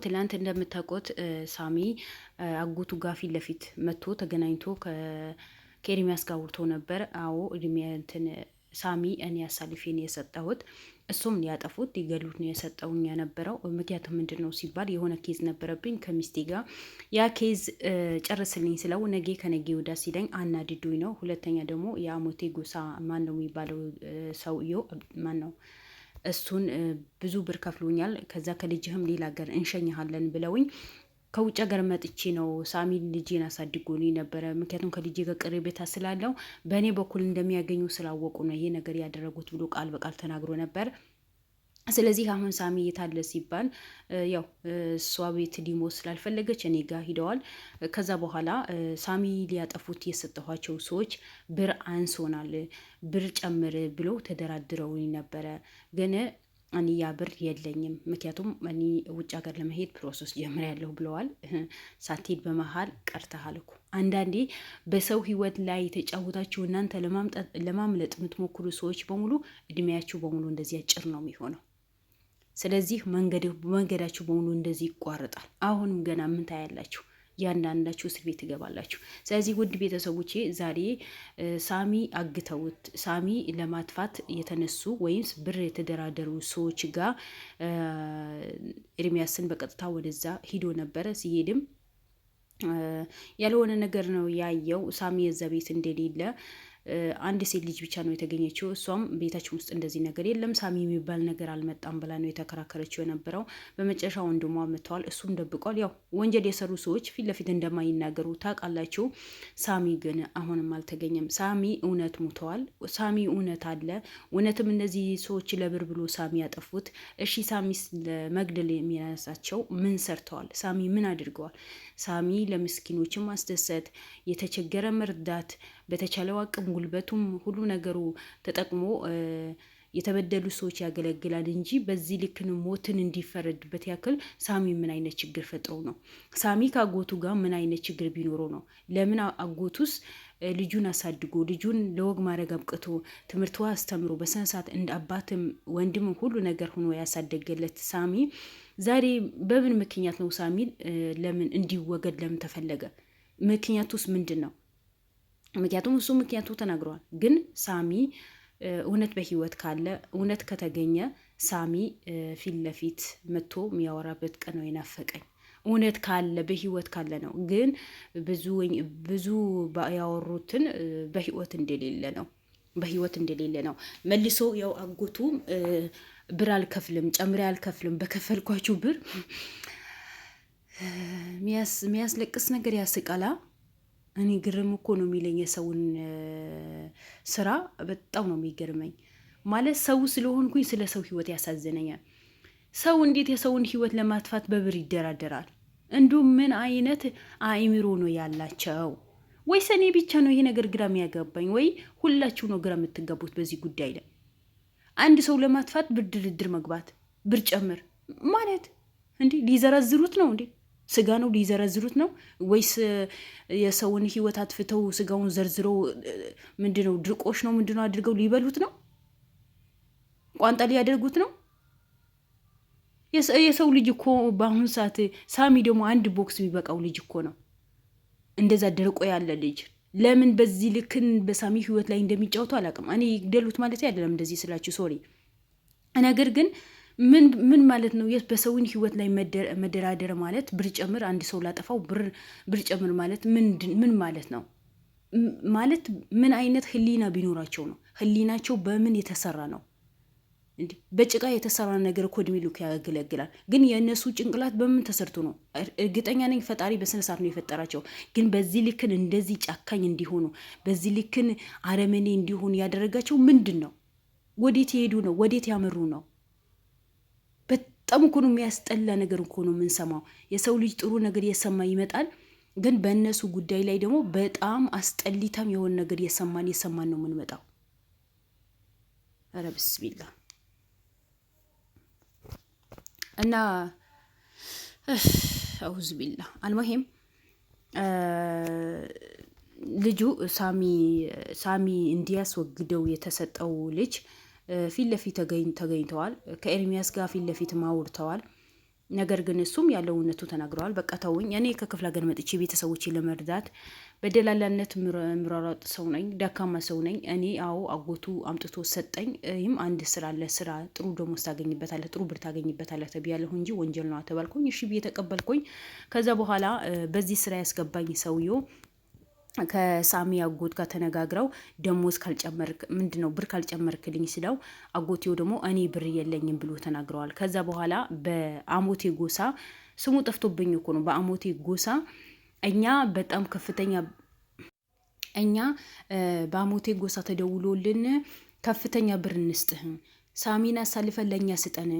ትላንት እንደምታውቁት ሳሚ አጎቱ ጋር ፊት ለፊት መጥቶ ተገናኝቶ ከኤርሚያስ ጋር አውርቶ ነበር። አዎ እድሜ እንትን ሳሚ እኔ አሳልፌ ነው የሰጠሁት፣ እሱም ሊያጠፉት ሊገሉት ነው የሰጠውኝ የነበረው። ምክንያቱም ምንድን ነው ሲባል የሆነ ኬዝ ነበረብኝ ከሚስቴ ጋር፣ ያ ኬዝ ጨርስልኝ ስለው ነገ ከነገ ወዳ ሲለኝ አናድዱኝ ነው። ሁለተኛ ደግሞ የአሞቴ ጎሳ ማን ነው የሚባለው ሰውየው ማን ነው እሱን ብዙ ብር ከፍሎኛል። ከዛ ከልጅህም ሌላ ሀገር እንሸኝሃለን ብለውኝ ከውጭ ሀገር መጥቼ ነው ሳሚን ልጄን አሳድጎልኝ ነበረ። ምክንያቱም ከልጄ ጋር ቅርቤታ ስላለው በእኔ በኩል እንደሚያገኙ ስላወቁ ነው ይሄ ነገር ያደረጉት ብሎ ቃል በቃል ተናግሮ ነበር። ስለዚህ አሁን ሳሚ የታለ ሲባል ያው እሷ ቤት ሊሞት ስላልፈለገች እኔ ጋር ሂደዋል። ከዛ በኋላ ሳሚ ሊያጠፉት የሰጠኋቸው ሰዎች ብር አንሶናል፣ ብር ጨምር ብሎ ተደራድረው ነበረ። ግን እኔ ያ ብር የለኝም፣ ምክንያቱም እኔ ውጭ ሀገር ለመሄድ ፕሮሰስ ጀምሬያለሁ ብለዋል። ሳትሄድ በመሀል ቀርተሃል እኮ። አንዳንዴ በሰው ህይወት ላይ የተጫወታችሁ እናንተ ለማምለጥ የምትሞክሩ ሰዎች በሙሉ እድሜያችሁ በሙሉ እንደዚህ አጭር ነው የሚሆነው። ስለዚህ መንገዳችሁ በሙሉ እንደዚህ ይቋረጣል። አሁንም ገና ምን ታያላችሁ? ያንዳንዳችሁ እስር ቤት ትገባላችሁ። ስለዚህ ውድ ቤተሰቦቼ ዛሬ ሳሚ አግተውት ሳሚ ለማጥፋት የተነሱ ወይም ብር የተደራደሩ ሰዎች ጋር ኤርሚያስን በቀጥታ ወደዛ ሂዶ ነበረ። ሲሄድም ያልሆነ ነገር ነው ያየው። ሳሚ የዛ ቤት እንደሌለ አንድ ሴት ልጅ ብቻ ነው የተገኘችው። እሷም ቤታችን ውስጥ እንደዚህ ነገር የለም ሳሚ የሚባል ነገር አልመጣም ብላ ነው የተከራከረችው የነበረው። በመጨረሻ ወንድሟ መጥተዋል፣ እሱም ደብቋል። ያው ወንጀል የሰሩ ሰዎች ፊት ለፊት እንደማይናገሩ ታውቃላችሁ። ሳሚ ግን አሁንም አልተገኘም። ሳሚ እውነት ሙተዋል። ሳሚ እውነት አለ። እውነትም እነዚህ ሰዎች ለብር ብሎ ሳሚ ያጠፉት። እሺ ሳሚስ ለመግደል የሚያነሳቸው ምን ሰርተዋል? ሳሚ ምን አድርገዋል? ሳሚ ለምስኪኖችም ማስደሰት፣ የተቸገረ መርዳት፣ በተቻለው አቅም ጉልበቱም ሁሉ ነገሩ ተጠቅሞ የተበደሉ ሰዎች ያገለግላል እንጂ በዚህ ልክን ሞትን እንዲፈረድበት ያክል ሳሚ ምን አይነት ችግር ፈጥሮ ነው? ሳሚ ከአጎቱ ጋር ምን አይነት ችግር ቢኖረው ነው? ለምን አጎቱስ ልጁን አሳድጎ ልጁን ለወግ ማድረግ አብቅቶ ትምህርቷ አስተምሮ በሰንሳት እንደ አባትም ወንድምም ሁሉ ነገር ሆኖ ያሳደገለት ሳሚ ዛሬ በምን ምክንያት ነው ሳሚን ለምን እንዲወገድ ለምን ተፈለገ? ምክንያቱስ ምንድን ነው? ምክንያቱም እሱ ምክንያቱ ተናግረዋል። ግን ሳሚ እውነት በህይወት ካለ እውነት ከተገኘ ሳሚ ፊት ለፊት መጥቶ የሚያወራበት ቀን ነው የናፈቀኝ። እውነት ካለ በህይወት ካለ ነው። ግን ብዙ ያወሩትን በህይወት እንደሌለ ነው መልሶ ያው አጎቱ ብር አልከፍልም ጨምሬ አልከፍልም በከፈልኳችሁ ብር የሚያስለቅስ ነገር ያስቃላ። እኔ ግርም እኮ ነው የሚለኝ የሰውን ስራ በጣም ነው የሚገርመኝ። ማለት ሰው ስለሆንኩኝ ስለ ሰው ህይወት ያሳዝነኛል። ሰው እንዴት የሰውን ህይወት ለማጥፋት በብር ይደራደራል? እንዲሁም ምን አይነት አእምሮ ነው ያላቸው? ወይስ እኔ ብቻ ነው ይሄ ነገር ግራ የሚያገባኝ? ወይ ሁላችሁ ነው ግራ የምትጋቡት በዚህ ጉዳይ ላይ? አንድ ሰው ለማጥፋት ብር ድርድር መግባት፣ ብር ጨምር ማለት እንዲህ ሊዘረዝሩት ነው እንዴ? ስጋ ነው ሊዘረዝሩት ነው? ወይስ የሰውን ህይወት አጥፍተው ስጋውን ዘርዝረው ምንድነው ድርቆሽ ነው ምንድነው አድርገው ሊበሉት ነው? ቋንጣ ሊያደርጉት ነው? የሰው ልጅ እኮ በአሁኑ ሰዓት ሳሚ ደግሞ አንድ ቦክስ የሚበቃው ልጅ እኮ ነው። እንደዛ ደርቆ ያለ ልጅ ለምን በዚህ ልክን በሳሚ ህይወት ላይ እንደሚጫወቱ አላውቅም። እኔ ይግደሉት ማለት አይደለም እንደዚህ ስላችሁ ሶሪ። ነገር ግን ምን ማለት ነው? በሰውን ህይወት ላይ መደራደር ማለት ብር ጨምር፣ አንድ ሰው ላጠፋው ብር ጨምር ማለት ምን ማለት ነው? ማለት ምን አይነት ህሊና ቢኖራቸው ነው? ህሊናቸው በምን የተሰራ ነው? እንዴ በጭቃ የተሰራ ነገር እኮ እድሜ ልክ ያገለግላል። ግን የእነሱ ጭንቅላት በምን ተሰርቶ ነው? እርግጠኛ ነኝ ፈጣሪ በስነ ስርዓት ነው የፈጠራቸው። ግን በዚህ ልክን እንደዚህ ጫካኝ እንዲሆኑ በዚህ ልክን አረመኔ እንዲሆኑ ያደረጋቸው ምንድን ነው? ወዴት የሄዱ ነው? ወዴት ያመሩ ነው? በጣም እኮ ነው የሚያስጠላ ነገር እኮ ነው የምንሰማው። የሰው ልጅ ጥሩ ነገር እየሰማ ይመጣል። ግን በእነሱ ጉዳይ ላይ ደግሞ በጣም አስጠሊታም የሆነ ነገር እየሰማን ነው የምንመጣው። ኧረ ብስሚላ እና አውዝ ቢላ አልሙሂም ልጁ ሳሚ እንዲያስወግደው የተሰጠው ልጅ ፊት ለፊት ተገኝተዋል። ከኤርሚያስ ጋር ፊት ለፊት ማውርተዋል። ነገር ግን እሱም ያለው እውነቱ ተናግረዋል። በቃ ተውኝ፣ እኔ ከክፍለ ሀገር መጥቼ ቤተሰቦቼ ለመርዳት በደላላነት ምራራጥ ሰው ነኝ፣ ደካማ ሰው ነኝ እኔ። አዎ አጎቱ አምጥቶ ሰጠኝ። ይህም አንድ ስራ አለ፣ ስራ ጥሩ ደሞዝ ታገኝበታለህ፣ ጥሩ ብር ታገኝበታለህ ተብያለሁ እንጂ ወንጀል ነው ተባልኩኝ። እሺ ብዬ ተቀበልኩኝ። ከዛ በኋላ በዚህ ስራ ያስገባኝ ሰውየው ከሳሚ አጎት ጋር ተነጋግረው ደሞዝ ካልጨመርክ ምንድነው ብር ካልጨመርክልኝ ሲለው አጎቴው ደግሞ እኔ ብር የለኝም ብሎ ተናግረዋል። ከዛ በኋላ በአሞቴ ጎሳ ስሙ ጠፍቶብኝ እኮ ነው። በአሞቴ ጎሳ እኛ በጣም ከፍተኛ በአሞቴ ጎሳ ተደውሎልን ከፍተኛ ብር እንስጥህ፣ ሳሚን አሳልፈን ለእኛ ስጠን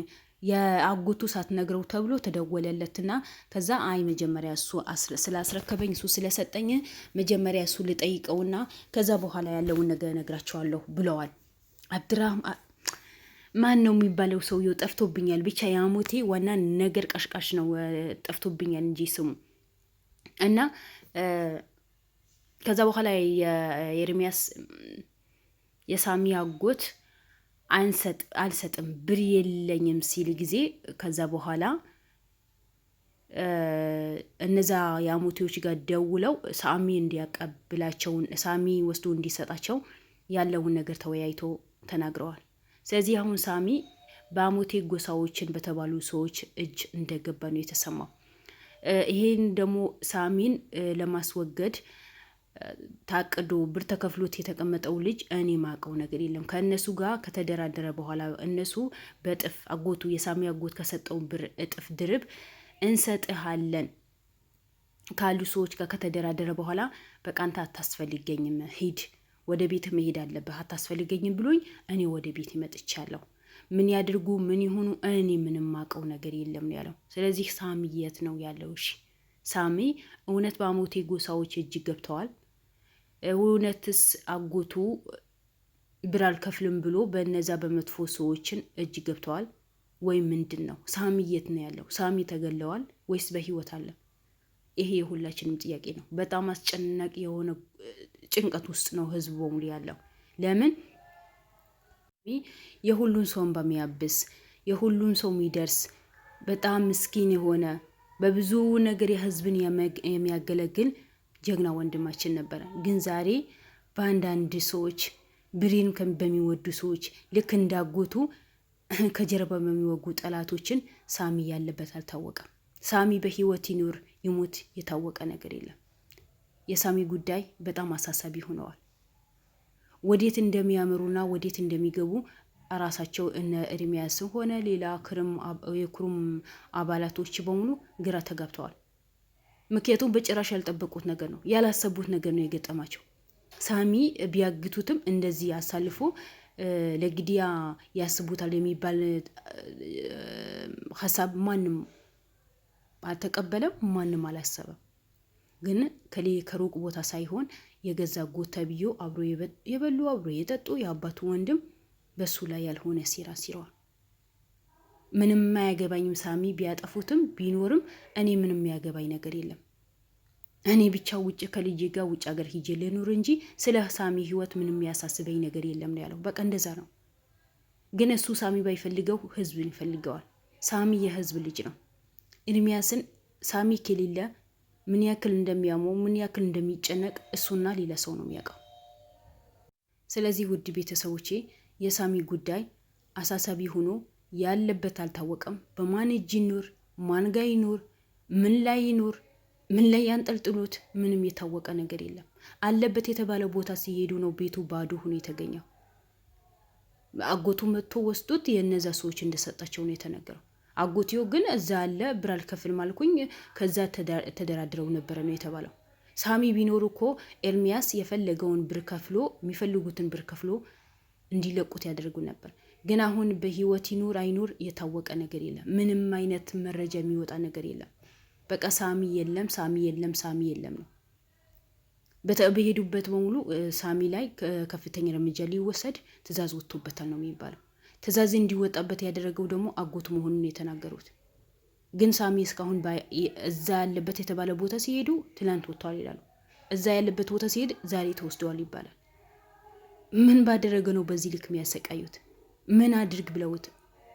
የአጎቱ ሳትነግረው ተብሎ ተደወለለትና ከዛ አይ መጀመሪያ እሱ ስላስረከበኝ እሱ ስለሰጠኝ መጀመሪያ እሱ ልጠይቀውና ከዛ በኋላ ያለውን ነገር እነግራቸዋለሁ ብለዋል። አብድራህማን ማን ነው የሚባለው ሰውየው ጠፍቶብኛል። ብቻ የአሞቴ ዋና ነገር ቀሽቃሽ ነው ጠፍቶብኛል እንጂ ስሙ እና ከዛ በኋላ የኤርሚያስ የሳሚ አጎት አልሰጥም ብር የለኝም ሲል ጊዜ ከዛ በኋላ እነዛ የአሞቴዎች ጋር ደውለው ሳሚ እንዲያቀብላቸውን ሳሚ ወስዶ እንዲሰጣቸው ያለውን ነገር ተወያይቶ ተናግረዋል። ስለዚህ አሁን ሳሚ በአሞቴ ጎሳዎችን በተባሉ ሰዎች እጅ እንደገባ ነው የተሰማው። ይሄን ደግሞ ሳሚን ለማስወገድ ታቅዶ ብር ተከፍሎት የተቀመጠው ልጅ እኔ ማቀው ነገር የለም። ከእነሱ ጋር ከተደራደረ በኋላ እነሱ በእጥፍ አጎቱ የሳሚ አጎት ከሰጠው ብር እጥፍ ድርብ እንሰጥሃለን ካሉ ሰዎች ጋር ከተደራደረ በኋላ በቃ አንተ አታስፈልገኝም፣ ሂድ ወደ ቤት መሄድ አለብህ፣ አታስፈልገኝም ብሎኝ እኔ ወደ ቤት መጥቻለሁ። ምን ያድርጉ ምን ይሁኑ እኔ ምንም ማቀው ነገር የለም ነው ያለው። ስለዚህ ሳሚ የት ነው ያለው? እሺ ሳሚ እውነት በአሞቴ ጎሳዎች እጅ ገብተዋል? እውነትስ አጎቱ ብር አልከፍልም ብሎ በነዛ በመጥፎ ሰዎችን እጅ ገብተዋል ወይ ምንድን ነው? ሳሚ የት ነው ያለው? ሳሚ ተገለዋል ወይስ በህይወት አለ? ይሄ የሁላችንም ጥያቄ ነው። በጣም አስጨናቂ የሆነ ጭንቀት ውስጥ ነው ህዝቡ በሙሉ ያለው። ለምን የሁሉን ሰውን በሚያብስ የሁሉን ሰው የሚደርስ በጣም ምስኪን የሆነ በብዙ ነገር የህዝብን የሚያገለግል ጀግና ወንድማችን ነበረ። ግን ዛሬ በአንዳንድ ሰዎች ብሬን በሚወዱ ሰዎች ልክ እንዳጎቱ ከጀርባ በሚወጉ ጠላቶችን ሳሚ ያለበት አልታወቀም። ሳሚ በህይወት ይኑር ይሞት የታወቀ ነገር የለም። የሳሚ ጉዳይ በጣም አሳሳቢ ሆነዋል። ወዴት እንደሚያመሩና ወዴት እንደሚገቡ ራሳቸው እነ ኤርሚያስም ሆነ ሌላ የክሩም አባላቶች በሙሉ ግራ ተጋብተዋል። ምክንያቱም በጭራሽ ያልጠበቁት ነገር ነው፣ ያላሰቡት ነገር ነው የገጠማቸው። ሳሚ ቢያግቱትም እንደዚህ አሳልፎ ለግድያ ያስቡታል የሚባል ሀሳብ ማንም አልተቀበለም፣ ማንም አላሰበም። ግን ከሩቅ ቦታ ሳይሆን የገዛ ጎተብዮ አብሮ የበሉ አብሮ የጠጡ የአባቱ ወንድም በሱ ላይ ያልሆነ ሴራ ሲረዋል። ምንም የማያገባኝም ሳሚ ቢያጠፉትም ቢኖርም እኔ ምንም የሚያገባኝ ነገር የለም። እኔ ብቻ ውጭ ከልጄ ጋር ውጭ ሀገር ሂጄ ልኑር እንጂ ስለ ሳሚ ህይወት ምንም የሚያሳስበኝ ነገር የለም ነው ያለው። በቃ እንደዛ ነው። ግን እሱ ሳሚ ባይፈልገው ህዝብን ይፈልገዋል። ሳሚ የህዝብ ልጅ ነው። ኤርሚያስን ሳሚ ከሌለ ምን ያክል እንደሚያመው ምን ያክል እንደሚጨነቅ እሱና ሌላ ሰው ነው የሚያውቀው። ስለዚህ ውድ ቤተሰቦቼ የሳሚ ጉዳይ አሳሳቢ ሆኖ ያለበት አልታወቀም። በማን እጅ ይኑር፣ ማን ጋ ይኑር፣ ምን ላይ ይኑር፣ ምን ላይ ያንጠልጥሉት ምንም የታወቀ ነገር የለም። አለበት የተባለ ቦታ ሲሄዱ ነው ቤቱ ባዶ ሆኖ የተገኘው። አጎቱ መጥቶ ወስዶት የነዛ ሰዎች እንደሰጣቸው ነው የተነገረው። አጎትዮ ግን እዛ አለ ብር አልከፍልም አልኩኝ ከዛ ተደራድረው ነበረ ነው የተባለው። ሳሚ ቢኖር እኮ ኤርሚያስ የፈለገውን ብር ከፍሎ የሚፈልጉትን ብር ከፍሎ እንዲለቁት ያደርጉ ነበር። ግን አሁን በህይወት ይኑር አይኑር የታወቀ ነገር የለም። ምንም አይነት መረጃ የሚወጣ ነገር የለም። በቃ ሳሚ የለም፣ ሳሚ የለም፣ ሳሚ የለም ነው። በሄዱበት በሙሉ ሳሚ ላይ ከፍተኛ እርምጃ ሊወሰድ ትዕዛዝ ወጥቶበታል ነው የሚባለው። ትዕዛዝ እንዲወጣበት ያደረገው ደግሞ አጎቱ መሆኑን የተናገሩት። ግን ሳሚ እስካሁን እዛ ያለበት የተባለ ቦታ ሲሄዱ ትላንት ወጥቷል ይላሉ። እዛ ያለበት ቦታ ሲሄድ ዛሬ ተወስደዋል ይባላል። ምን ባደረገ ነው በዚህ ልክ የሚያሰቃዩት? ምን አድርግ ብለውት?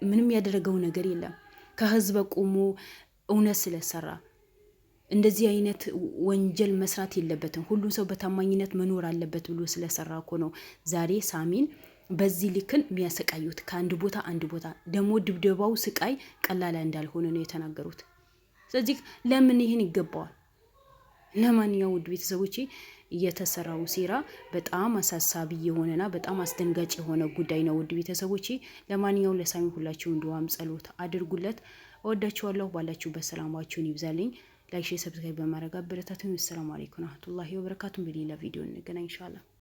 ምንም ያደረገው ነገር የለም። ከህዝብ ቆሞ እውነት ስለሰራ እንደዚህ አይነት ወንጀል መስራት የለበትም፣ ሁሉም ሰው በታማኝነት መኖር አለበት ብሎ ስለሰራ እኮ ነው ዛሬ ሳሚን በዚህ ልክን የሚያሰቃዩት። ከአንድ ቦታ አንድ ቦታ ደግሞ ድብደባው ስቃይ ቀላል እንዳልሆነ ነው የተናገሩት። ስለዚህ ለምን ይህን ይገባዋል? ለማንኛውም ውድ ቤተሰቦቼ እየተሰራው ሴራ በጣም አሳሳቢ የሆነና በጣም አስደንጋጭ የሆነ ጉዳይ ነው ውድ ቤተሰቦቼ። ለማንኛውም ለሳሚ ሁላችሁም ዱዓም ጸሎት አድርጉለት። እወዳችኋለሁ። ባላችሁበት ሰላማችሁን ይብዛልኝ። ላይክ፣ ሼር፣ ሰብስክራይብ በማድረግ አበረታቱኝ። ሰላም አለይኩም ወራህመቱላሂ ወበረካቱ። በሌላ ቪዲዮ እንገናኝ ኢንሻአላህ።